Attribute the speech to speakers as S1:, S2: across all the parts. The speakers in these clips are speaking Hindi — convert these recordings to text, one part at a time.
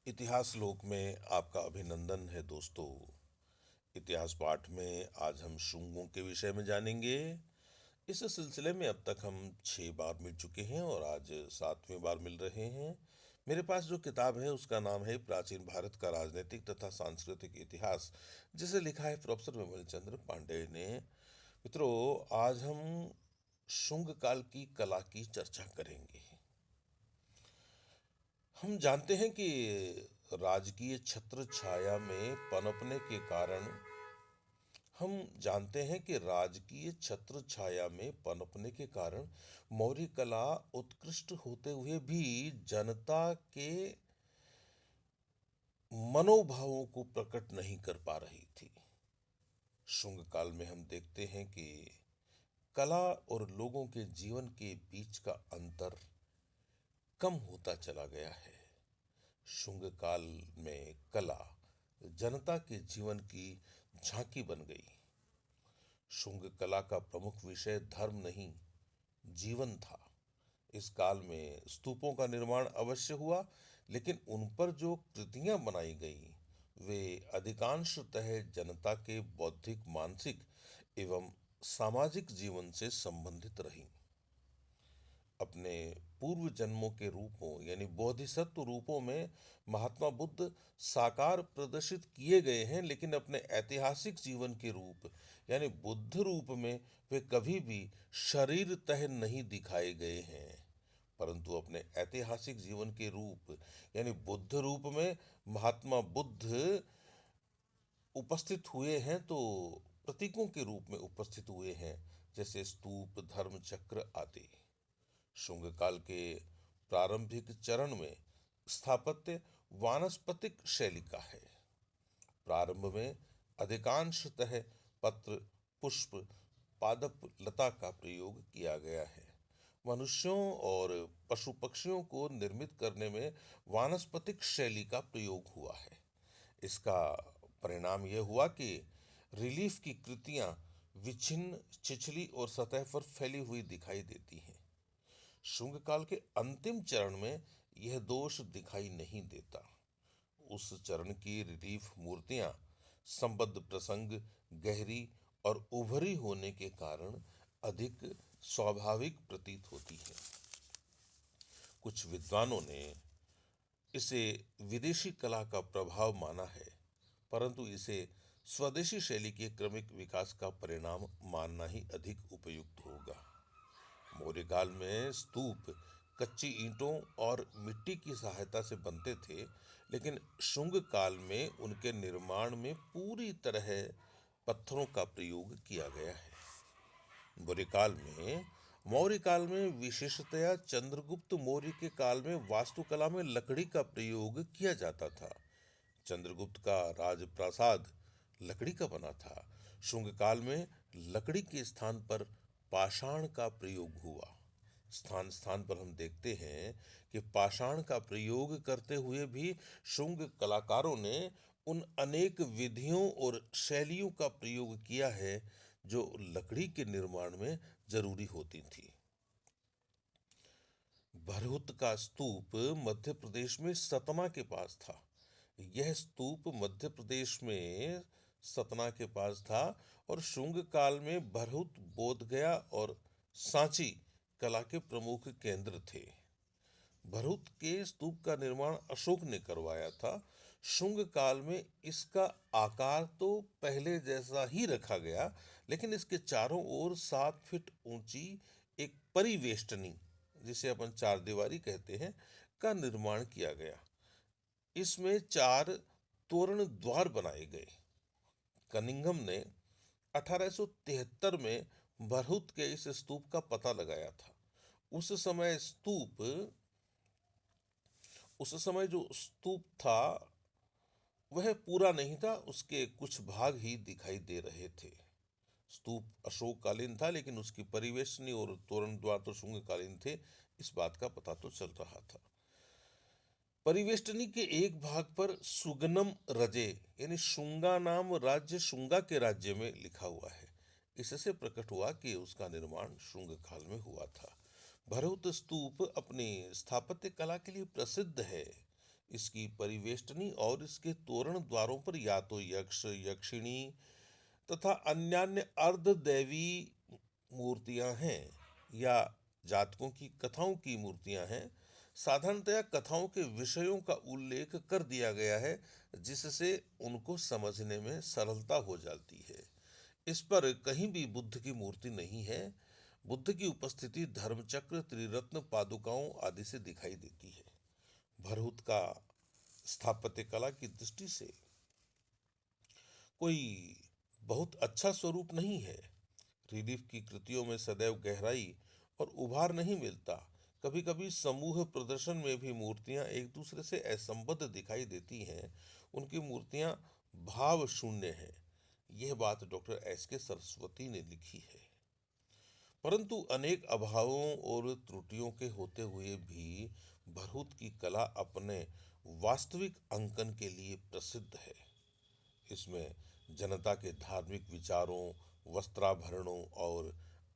S1: इतिहास लोक में आपका अभिनंदन है दोस्तों। इतिहास पाठ में आज हम शुंगों के विषय में जानेंगे। इस सिलसिले में अब तक हम 6 बार मिल चुके हैं और आज 7वीं बार मिल रहे हैं। मेरे पास जो किताब है उसका नाम है प्राचीन भारत का राजनीतिक तथा सांस्कृतिक इतिहास, जिसे लिखा है प्रोफेसर विमल चंद्र पांडे ने। मित्रों, आज हम शुंग काल की कला की चर्चा करेंगे। हम जानते हैं कि राजकीय छत्र छाया में पनपने के कारण हम जानते हैं कि राजकीय छत्र छाया में पनपने के कारण मौर्य कला उत्कृष्ट होते हुए भी जनता के मनोभावों को प्रकट नहीं कर पा रही थी। शुंग काल में हम देखते हैं कि कला और लोगों के जीवन के बीच का अंतर कम होता चला गया है। शुंग काल में कला जनता के जीवन की झांकी बन गई। शुंग कला का प्रमुख विषय धर्म नहीं, जीवन था। इस काल में स्तूपों का निर्माण अवश्य हुआ, लेकिन उन पर जो कृतियां बनाई गई वे अधिकांशतः जनता के बौद्धिक, मानसिक एवं सामाजिक जीवन से संबंधित रहीं। अपने पूर्व जन्मों के रूपों यानी बोधिसत्व रूपों में महात्मा बुद्ध साकार प्रदर्शित किए गए हैं, लेकिन अपने ऐतिहासिक जीवन के रूप यानी बुद्ध रूप में वे कभी भी शरीर तह नहीं दिखाए गए हैं। परंतु अपने ऐतिहासिक जीवन के रूप यानी बुद्ध रूप में महात्मा बुद्ध उपस्थित हुए हैं, तो प्रतीकों के रूप में उपस्थित हुए हैं, जैसे स्तूप, धर्म चक्र आदि। शुंग काल के प्रारंभिक चरण में स्थापत्य वानस्पतिक शैली का है। प्रारंभ में अधिकांशतः पत्र, पुष्प, पादप लता का प्रयोग किया गया है। मनुष्यों और पशु पक्षियों को निर्मित करने में वानस्पतिक शैली का प्रयोग हुआ है। इसका परिणाम यह हुआ कि रिलीफ की कृतियां विच्छिन्न, छिछली और सतह पर फैली हुई दिखाई देती हैं। शुंग काल के अंतिम चरण में यह दोष दिखाई नहीं देता। उस चरण की रिलीफ मूर्तियां संबद्ध प्रसंग, गहरी और उभरी होने के कारण अधिक स्वाभाविक प्रतीत होती है। कुछ विद्वानों ने इसे विदेशी कला का प्रभाव माना है, परंतु इसे स्वदेशी शैली के क्रमिक विकास का परिणाम मानना ही अधिक उपयुक्त होगा। मौर्य काल में स्तूप कच्ची ईंटों और मिट्टी की सहायता से बनते थे, लेकिन शुंग काल में उनके निर्माण में पूरी तरह पत्थरों का प्रयोग किया गया है। मौर्य काल में विशेषतया चंद्रगुप्त मौर्य के काल में वास्तुकला में लकड़ी का प्रयोग किया जाता था। चंद्रगुप्त का राजप्रासाद लकड़ी का बना था। शुंग काल में लकड़ी के स्थान पर पाषाण का प्रयोग हुआ। स्थान स्थान पर हम देखते हैं कि पाषाण का प्रयोग करते हुए भी शुंग कलाकारों ने उन अनेक विधियों और शैलियों का प्रयोग किया है जो लकड़ी के निर्माण में जरूरी होती थी। भरहुत का स्तूप मध्य प्रदेश में सतना के पास था। यह स्तूप मध्य प्रदेश में सतना के पास था और शुंग काल में भरहुत, बोधगया और सांची कला के प्रमुख केंद्र थे। भरहुत के स्तूप का निर्माण अशोक ने करवाया था। शुंग काल में इसका आकार तो पहले जैसा ही रखा गया, लेकिन इसके चारों ओर 7 फीट ऊंची एक परिवेष्टनी, जिसे अपन चार दीवारी कहते हैं, का निर्माण किया गया। इसमें 4 तोरण द्वार बनाए गए। कनिंघम ने 1873 में भरहुत के इस स्तूप का पता लगाया था। उस समय स्तूप उस समय जो स्तूप था वह पूरा नहीं था, उसके कुछ भाग ही दिखाई दे रहे थे। स्तूप अशोककालीन था, लेकिन उसकी परिवेशनी और तोरण द्वार तो शुंगकालीन थे, इस बात का पता तो चल रहा था। परिवेष्टनी के एक भाग पर सुगनम रजे यानी शुंगा नाम राज्य शुंगा के राज्य में लिखा हुआ है। इससे प्रकट हुआ कि उसका निर्माण शुंग काल में हुआ था। भरहुत स्तूप अपनी स्थापत्य कला के लिए प्रसिद्ध है। इसकी परिवेष्टनी और इसके तोरण द्वारों पर या तो यक्ष, यक्षिणी तथा अन्यान्य अर्धदैवी मूर्तियां हैं या जातकों की कथाओं की मूर्तियां हैं। साधारणतया कथाओं के विषयों का उल्लेख कर दिया गया है, जिससे उनको समझने में सरलता हो जाती है। इस पर कहीं भी बुद्ध की मूर्ति नहीं है। बुद्ध की उपस्थिति धर्मचक्र, त्रिरत्न पादुकाओं आदि से दिखाई देती है। भरहुत का स्थापत्य कला की दृष्टि से कोई बहुत अच्छा स्वरूप नहीं है। रिलीफ की कृतियों में सदैव गहराई और उभार नहीं मिलता। कभी कभी समूह प्रदर्शन में भी मूर्तियां एक दूसरे से असंबद्ध दिखाई देती हैं। उनकी मूर्तियां भाव शून्य हैं। यह बात डॉक्टर एस के सरस्वती ने लिखी है। परंतु अनेक अभावों और त्रुटियों के होते हुए भी भरहुत की कला अपने वास्तविक अंकन के लिए प्रसिद्ध है। इसमें जनता के धार्मिक विचारों, वस्त्राभरणों और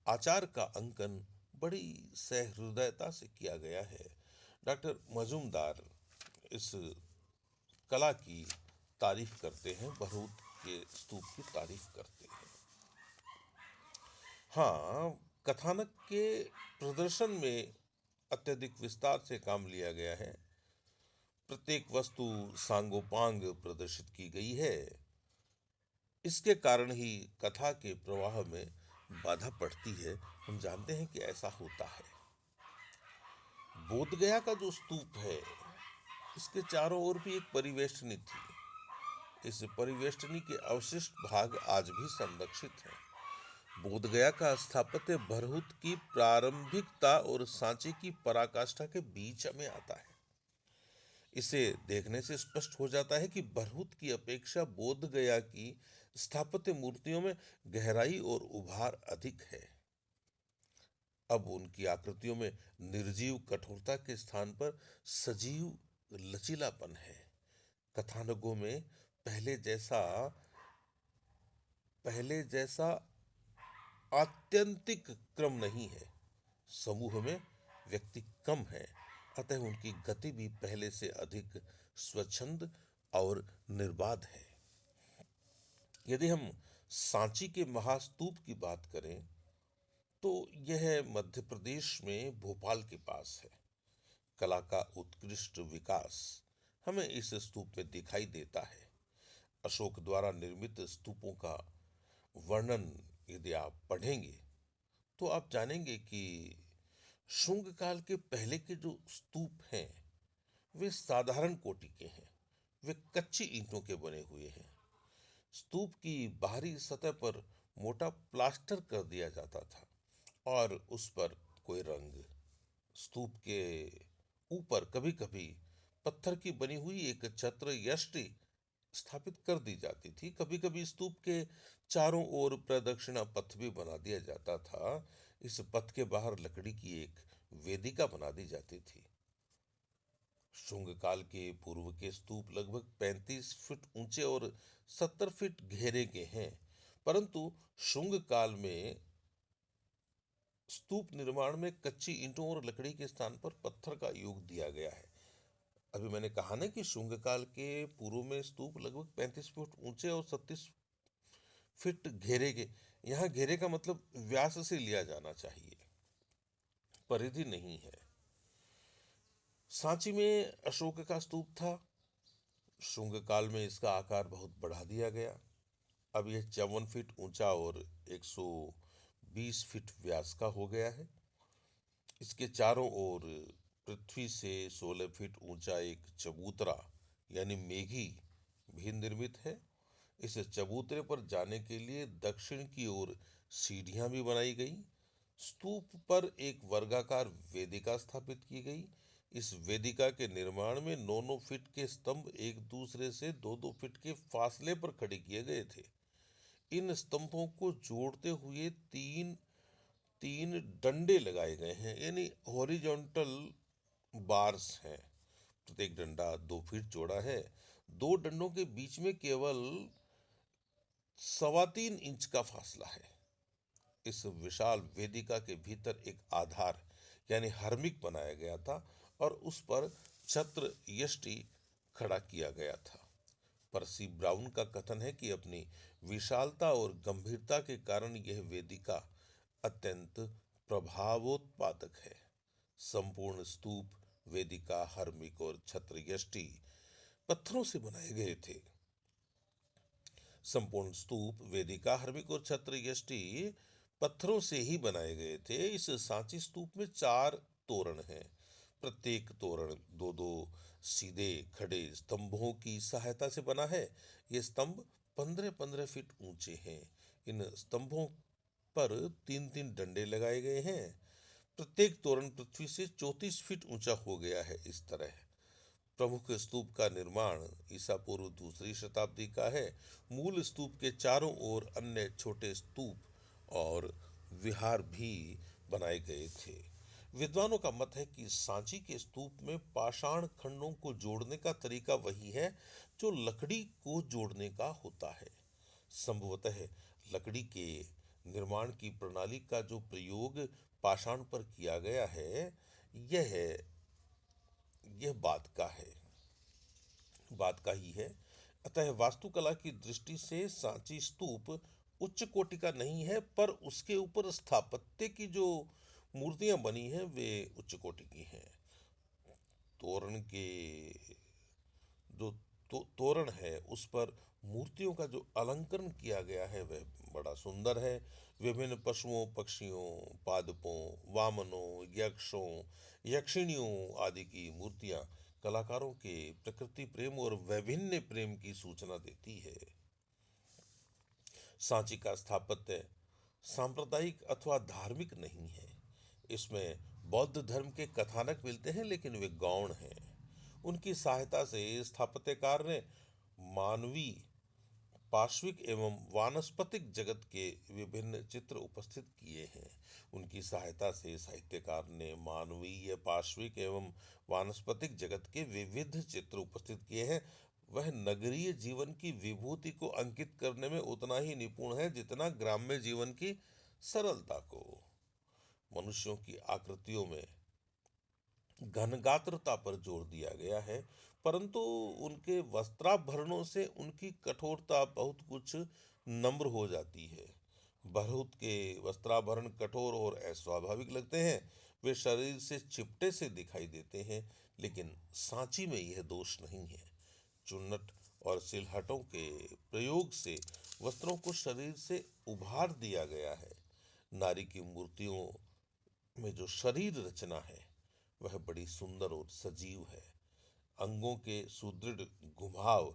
S1: आचार का अंकन बड़ी सहृदयता से किया गया है। डॉक्टर मजूमदार इस कला की तारीफ करते हैं, भरहुत के स्तूप की तारीफ करते हैं। हाँ, कथानक के प्रदर्शन में अत्यधिक विस्तार से काम लिया गया है। प्रत्येक वस्तु सांगोपांग प्रदर्शित की गई है। इसके कारण ही कथा के प्रवाह में बाधा पड़ती है। हम जानते हैं कि ऐसा होता है। बोधगया का जो स्तूप है, इसके चारों ओर भी एक परिवेष्टनी थी। इस परिवेष्टनी के अवशिष्ट भाग आज भी संरक्षित हैं। बोधगया का स्थापत्य भरहुत की प्रारंभिकता और सांची की पराकाष्ठा के बीच में आता है। इसे देखने से स्पष्ट हो जाता है कि भरहुत की अपेक्षा बोधगया की स्थापत्य मूर्तियों में गहराई और उभार अधिक है। अब उनकी आकृतियों में निर्जीव कठोरता के स्थान पर सजीव लचीलापन है। कथानकों में पहले जैसा आत्यंतिक क्रम नहीं है। समूह में व्यक्ति कम है, अतः उनकी गति भी पहले से अधिक स्वच्छंद और निर्बाध है। यदि हम सांची के महास्तूप की बात करें तो यह मध्य प्रदेश में भोपाल के पास है। कला का उत्कृष्ट विकास हमें इस स्तूप में दिखाई देता है। अशोक द्वारा निर्मित स्तूपों का वर्णन यदि आप पढ़ेंगे तो आप जानेंगे कि शुंग काल के पहले के जो स्तूप हैं वे साधारण कोटि के हैं। वे कच्ची ईंटों के बने हुए हैं। स्तूप की बाहरी सतह पर मोटा प्लास्टर कर दिया जाता था और उस पर कोई रंग। स्तूप के ऊपर कभी कभी पत्थर की बनी हुई एक छत्र यष्टि स्थापित कर दी जाती थी। कभी कभी स्तूप के चारों ओर प्रदक्षिणा पथ भी बना दिया जाता था। इस पथ के बाहर लकड़ी की एक वेदिका बना दी जाती थी। शुंग काल के पूर्व के स्तूप लगभग 35 फीट ऊंचे और 70 फीट घेरे के हैं। परंतु शुंग काल में स्तूप निर्माण में कच्ची ईंटों और लकड़ी के स्थान पर पत्थर का योग दिया गया है। अभी मैंने कहा ना कि शुंग काल के पूर्व में स्तूप लगभग 35 फीट ऊंचे और 37 फीट घेरे के। यहाँ घेरे का मतलब व्यास से लिया जाना चाहिए, परिधि नहीं है। सांची में अशोक का स्तूप था। शुंग काल में इसका आकार बहुत बढ़ा दिया गया। अब यह 54 फीट ऊंचा और 120 फीट व्यास का हो गया है। इसके चारों ओर पृथ्वी से 16 फीट ऊंचा एक चबूतरा यानी मेघी भी निर्मित है। इस चबूतरे पर जाने के लिए दक्षिण की ओर सीढ़ियां भी बनाई गई। स्तूप पर एक वर्गाकार वेदिका स्थापित की गई। इस वेदिका के निर्माण में 9-9 फीट के स्तंभ एक दूसरे से 2-2 फीट के फासले पर खड़े किए गए थे। इन स्तंभों को जोड़ते हुए तीन तीन डंडे लगाए गए हैं, यानी हॉरिजॉन्टल बार्स हैं। प्रत्येक डंडा 2 फीट चौड़ा है। दो डंडों के बीच में केवल 3.25 इंच का फासला है। इस विशाल वेदिका के भीतर एक आधार यानी हर्मिक बनाया गया था और उस पर छत्र यष्टि खड़ा किया गया था। पर्सी ब्राउन का कथन है कि अपनी विशालता और गंभीरता के कारण यह वेदिका अत्यंत प्रभावोत्पादक है। संपूर्ण स्तूप, वेदिका, हर्मिक और छत्र यष्टि पत्थरों से बनाए गए थे। संपूर्ण स्तूप, वेदिका, हर्मिक और छत्र यष्टि पत्थरों से ही बनाए गए थे। इस सांची स्तूप में 4 तोरण हैं। प्रत्येक तोरण दो दो सीधे खड़े स्तंभों की सहायता से बना है। ये स्तंभ 15-15 फीट ऊंचे हैं। इन स्तंभों पर 3-3 डंडे लगाए गए हैं। प्रत्येक तोरण पृथ्वी से 34 फीट ऊंचा हो गया है। इस तरह प्रमुख स्तूप का निर्माण ईसा पूर्व 2री शताब्दी का है। मूल स्तूप के चारों ओर अन्य छोटे स्तूप और विहार भी बनाए गए थे। विद्वानों का मत है कि सांची के स्तूप में पाषाण खंडों को जोड़ने का तरीका वही है जो लकड़ी को जोड़ने का होता है। संभवतः लकड़ी के निर्माण की प्रणाली का जो प्रयोग पाषाण पर किया गया है, यह यह बात का ही है। अतः वास्तुकला की दृष्टि से सांची स्तूप उच्च कोटि का नहीं है, पर उसके ऊपर स्थापत्य की जो मूर्तियां बनी हैं वे उच्च कोटि की हैं। तोरण के जो तोरण है उस पर मूर्तियों का जो अलंकरण किया गया है वह बड़ा सुंदर है। विभिन्न पशुओं, पक्षियों, पादपों, वामनों, यक्षों, यक्षिणियों आदि की मूर्तियां कलाकारों के प्रकृति प्रेम और वैभिन्य प्रेम की सूचना देती है। सांची का स्थापत्य सांप्रदायिक अथवा धार्मिक नहीं है। इसमें बौद्ध धर्म के कथानक मिलते हैं, लेकिन वे गौण हैं। उनकी सहायता से स्थापत्यकार ने मानवीय, पार्श्विक एवं वानस्पतिक जगत के विभिन्न चित्र उपस्थित किए हैं। उनकी सहायता से साहित्यकार ने मानवीय, पार्श्विक एवं वानस्पतिक जगत के विविध चित्र उपस्थित किए हैं। वह नगरीय जीवन की विभूति को अंकित करने में उतना ही निपुण है जितना ग्राम्य जीवन की सरलता को। मनुष्यों की आकृतियों में घनगात्रता पर जोर दिया गया है, परंतु उनके वस्त्राभरणों से उनकी कठोरता बहुत कुछ नम्र हो जाती है। बहुत के वस्त्राभरण कठोर और अस्वाभाविक लगते हैं। वे शरीर से चिपटे से दिखाई देते हैं, लेकिन सांची में यह दोष नहीं है। चुन्नट और सिलहटों के प्रयोग से वस्त्रों को शरीर से उभार दिया गया है। नारी की मूर्तियों में जो शरीर रचना है वह बड़ी सुंदर और सजीव है। अंगों के सुदृढ़ घुमाव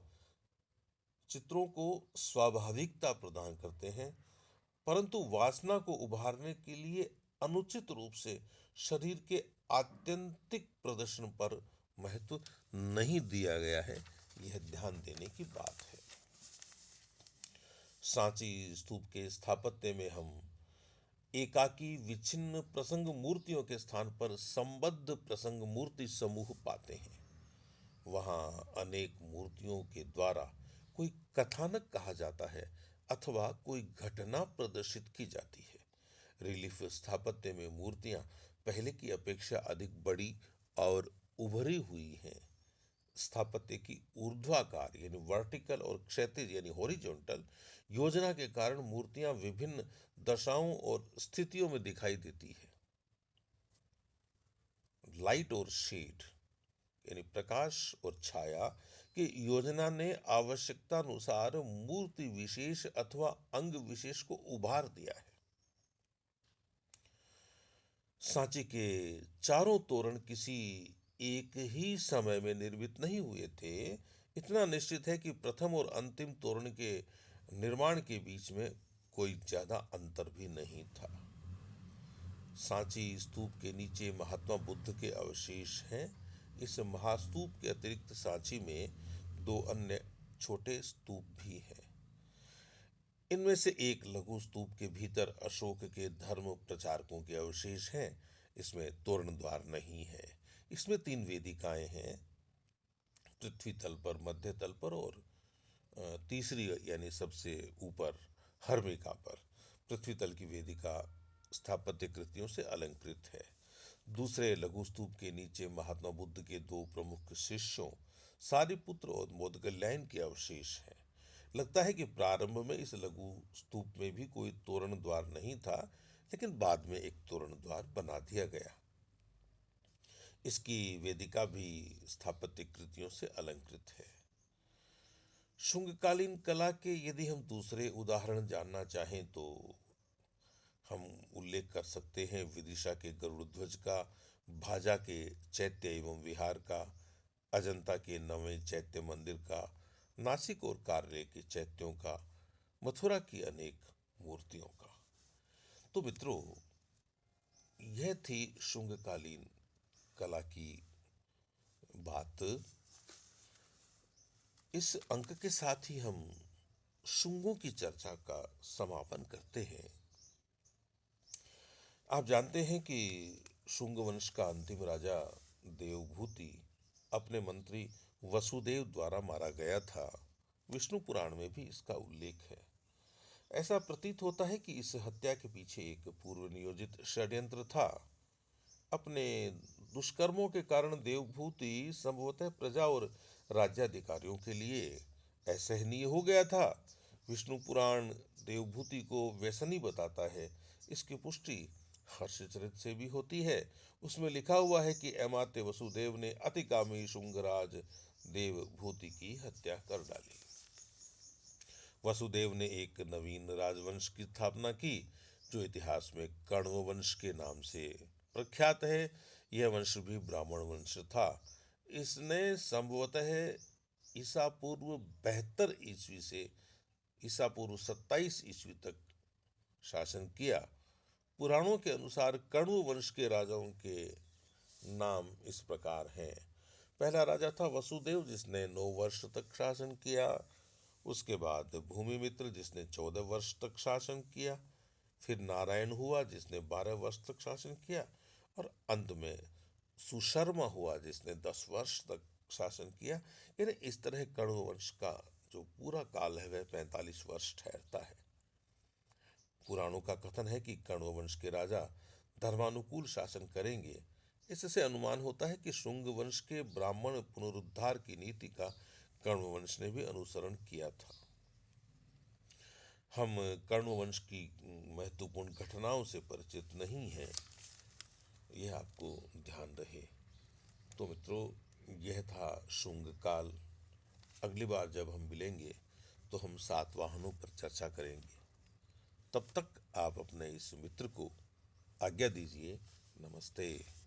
S1: चित्रों को स्वाभाविकता प्रदान करते हैं, परंतु वासना को उभारने के लिए अनुचित रूप से शरीर के आत्यंतिक प्रदर्शन पर महत्व नहीं दिया गया है। यह ध्यान देने की बात है। सांची स्तूप के स्थापत्य में हम एकाकी विच्छिन्न प्रसंग मूर्तियों के स्थान पर संबद्ध प्रसंग मूर्ति समूह पाते हैं। वहाँ अनेक मूर्तियों के द्वारा कोई कथानक कहा जाता है अथवा कोई घटना प्रदर्शित की जाती है। रिलीफ स्थापत्य में मूर्तियां पहले की अपेक्षा अधिक बड़ी और उभरी हुई हैं। स्थापत्य की ऊर्ध्वाकार यानी वर्टिकल और क्षैतिज यानी हॉरिजॉन्टल योजना के कारण मूर्तियां विभिन्न दशाओं और स्थितियों में दिखाई देती है। लाइट और शेड यानी प्रकाश और छाया की योजना ने आवश्यकता अनुसार मूर्ति विशेष अथवा अंग विशेष को उभार दिया है। सांची के चारों तोरण किसी एक ही समय में निर्मित नहीं हुए थे। इतना निश्चित है कि प्रथम और अंतिम तोरण के निर्माण के बीच में कोई ज्यादा अंतर भी नहीं था। सांची स्तूप के नीचे महात्मा बुद्ध के अवशेष हैं। इस महास्तूप के अतिरिक्त सांची में 2 अन्य छोटे स्तूप भी हैं। इनमें से एक लघु स्तूप के भीतर अशोक के धर्म प्रचारकों के अवशेष हैं। इसमें तोरण द्वार नहीं है। इसमें 3 वेदिकाएं हैं, पृथ्वी तल पर, मध्य तल पर और तीसरी यानी सबसे ऊपर हर्मिका पर। पृथ्वी तल की वेदिका स्थापत्य कृतियों से अलंकृत है। दूसरे लघु स्तूप के नीचे महात्मा बुद्ध के 2 प्रमुख शिष्यों सारिपुत्र और मोदगल्यायन के अवशेष हैं। लगता है कि प्रारंभ में इस लघु स्तूप में भी कोई तोरण द्वार नहीं था, लेकिन बाद में एक तोरण द्वार बना दिया गया। इसकी वेदिका भी स्थापत्य कृतियों से अलंकृत है। शुंगकालीन कला के यदि हम दूसरे उदाहरण जानना चाहें तो हम उल्लेख कर सकते हैं विदिशा के गरुड़ ध्वज का, भाजा के चैत्य एवं विहार का, अजंता के नवें चैत्य मंदिर का, नासिक और कार्ले के चैत्यों का, मथुरा की अनेक मूर्तियों का। तो मित्रों, यह थी शुंगकालीन कला की बात। इस अंक के साथ ही हम शुंगों की चर्चा का समापन करते हैं। आप जानते हैं कि शुंग वंश का अंतिम राजा देवभूति अपने मंत्री वसुदेव द्वारा मारा गया था। विष्णु पुराण में भी इसका उल्लेख है। ऐसा प्रतीत होता है कि इस हत्या के पीछे एक पूर्व नियोजित षड्यंत्र था। अपने दुष्कर्मों के कारण देवभूति संभवतः प्रजा और राज्याधिकारियों के लिए असहनीय हो गया था। विष्णु पुराण देवभूति को व्यसनी बताता है। इसकी पुष्टि हर्षचरित से भी होती है। उसमें लिखा हुआ है कि अमात्य वसुदेव ने अतिकामी शुंगराज देवभूति की हत्या कर डाली। वसुदेव ने एक नवीन राजवंश की स्थापना की जो इतिहास में कण्व वंश के नाम से प्रख्यात है। यह वंश भी ब्राह्मण वंश था। इसने संभवतः ईसा पूर्व 72 ईस्वी से ईसा पूर्व 27 ईस्वी तक शासन किया। पुराणों के अनुसार कण्व वंश के राजाओं के नाम इस प्रकार हैं। पहला राजा था वसुदेव जिसने 9 वर्ष तक शासन किया। उसके बाद भूमिमित्र जिसने 14 वर्ष तक शासन किया। फिर नारायण हुआ जिसने 12 वर्ष तक शासन किया। और अंत में सुशर्मा हुआ जिसने 10 वर्ष तक शासन किया। यानी इस तरह कण्व वंश का जो पूरा काल है वह 45 वर्ष ठहरता है। पुराणों का कथन है कि कण्व वंश के राजा धर्मानुकूल शासन करेंगे। इससे अनुमान होता है कि शुंग वंश के ब्राह्मण पुनरुद्धार की नीति का कण्व वंश ने भी अनुसरण किया था। हम कण्व वंश की महत्वपूर्ण घटनाओं से परिचित नहीं हैं, यह आपको ध्यान रहे। तो मित्रों, यह था शुंग काल। अगली बार जब हम मिलेंगे तो हम सातवाहनों पर चर्चा करेंगे। तब तक आप अपने इस मित्र को आज्ञा दीजिए। नमस्ते।